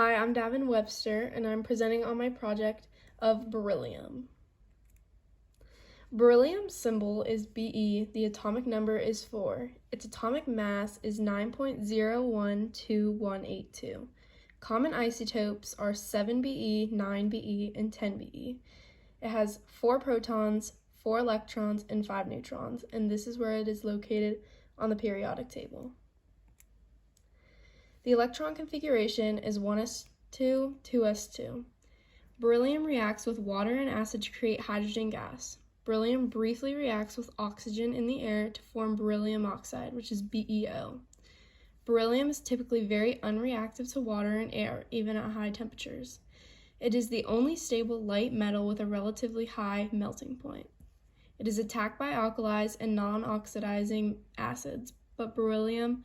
Hi, I'm Davin Webster, and I'm presenting on my project of beryllium. Beryllium's symbol is Be, the atomic number is 4. Its atomic mass is 9.012182. Common isotopes are 7Be, 9Be, and 10Be. It has 4 protons, 4 electrons, and 5 neutrons, and this is where it is located on the periodic table. The electron configuration is 1s2, 2s2. Beryllium reacts with water and acid to create hydrogen gas. Beryllium briefly reacts with oxygen in the air to form beryllium oxide, which is BeO. Beryllium is typically very unreactive to water and air, even at high temperatures. It is the only stable light metal with a relatively high melting point. It is attacked by alkalis and non-oxidizing acids, but beryllium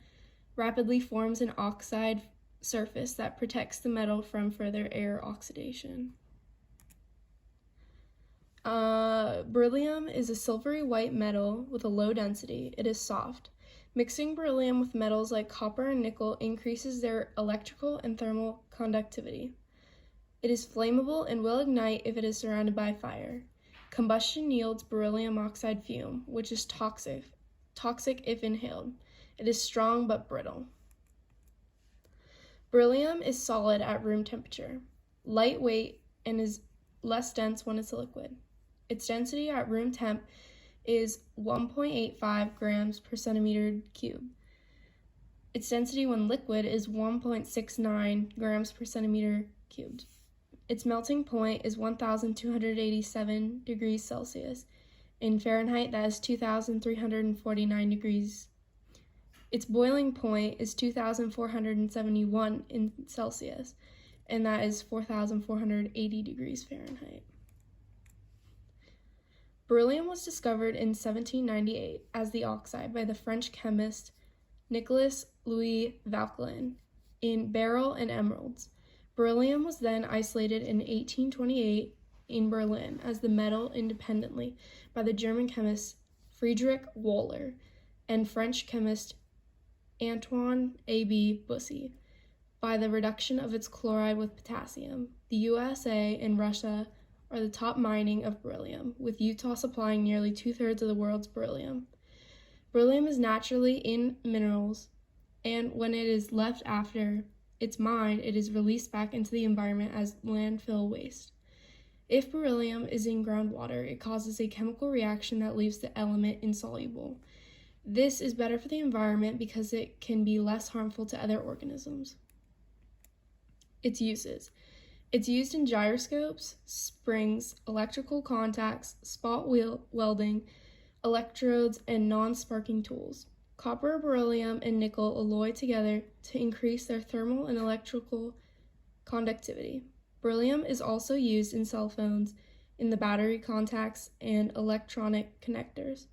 rapidly forms an oxide surface that protects the metal from further air oxidation. Beryllium is a silvery white metal with a low density. It is soft. Mixing beryllium with metals like copper and nickel increases their electrical and thermal conductivity. It is flammable and will ignite if it is surrounded by fire. Combustion yields beryllium oxide fume, which is toxic if inhaled. It is strong but brittle. Beryllium is solid at room temperature, lightweight, and is less dense when it's liquid. Its density at room temp is 1.85 grams per centimeter cubed. Its density when liquid is 1.69 grams per centimeter cubed. Its melting point is 1,287 degrees Celsius. In Fahrenheit, that is 2,349 degrees. Its boiling point is 2,471 in Celsius, and that is 4,480 degrees Fahrenheit. Beryllium was discovered in 1798 as the oxide by the French chemist Nicolas Louis Vauquelin in beryl and emeralds. Beryllium was then isolated in 1828 in Berlin as the metal independently by the German chemist Friedrich Wöhler and French chemist Antoine A.B. Bussy by the reduction of its chloride with potassium. The USA and Russia are the top mining of beryllium, with Utah supplying nearly 2/3 of the world's beryllium. Beryllium is naturally in minerals, and when it is left after it's mined, it is released back into the environment as landfill waste. If beryllium is in groundwater, it causes a chemical reaction that leaves the element insoluble. This is better for the environment because it can be less harmful to other organisms. Its uses. It's used in gyroscopes, springs, electrical contacts, spot welding, electrodes, and non-sparking tools. Copper, beryllium, and nickel alloy together to increase their thermal and electrical conductivity. Beryllium is also used in cell phones, in the battery contacts, and electronic connectors.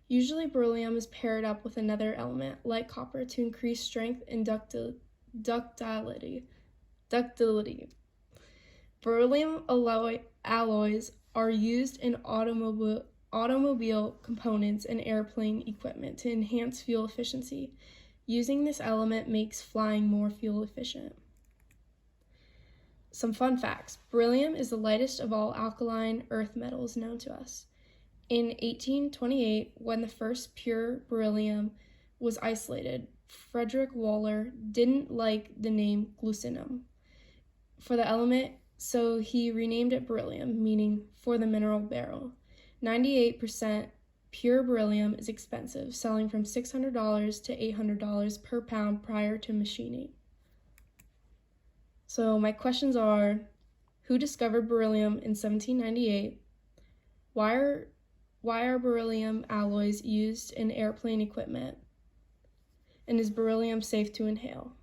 Usually beryllium is paired up with another element, like copper, to increase strength and ductility. Beryllium alloys are used in automobile components and airplane equipment to enhance fuel efficiency. Using this element makes flying more fuel efficient. Some fun facts. Beryllium is the lightest of all alkaline earth metals known to us. In 1828, when the first pure beryllium was isolated, Friedrich Wöhler didn't like the name glucinum for the element, so he renamed it beryllium, meaning for the mineral beryl. 98% pure beryllium is expensive, selling from $600 to $800 per pound prior to machining. So my questions are, who discovered beryllium in 1798? Why are beryllium alloys used in airplane equipment? And is beryllium safe to inhale?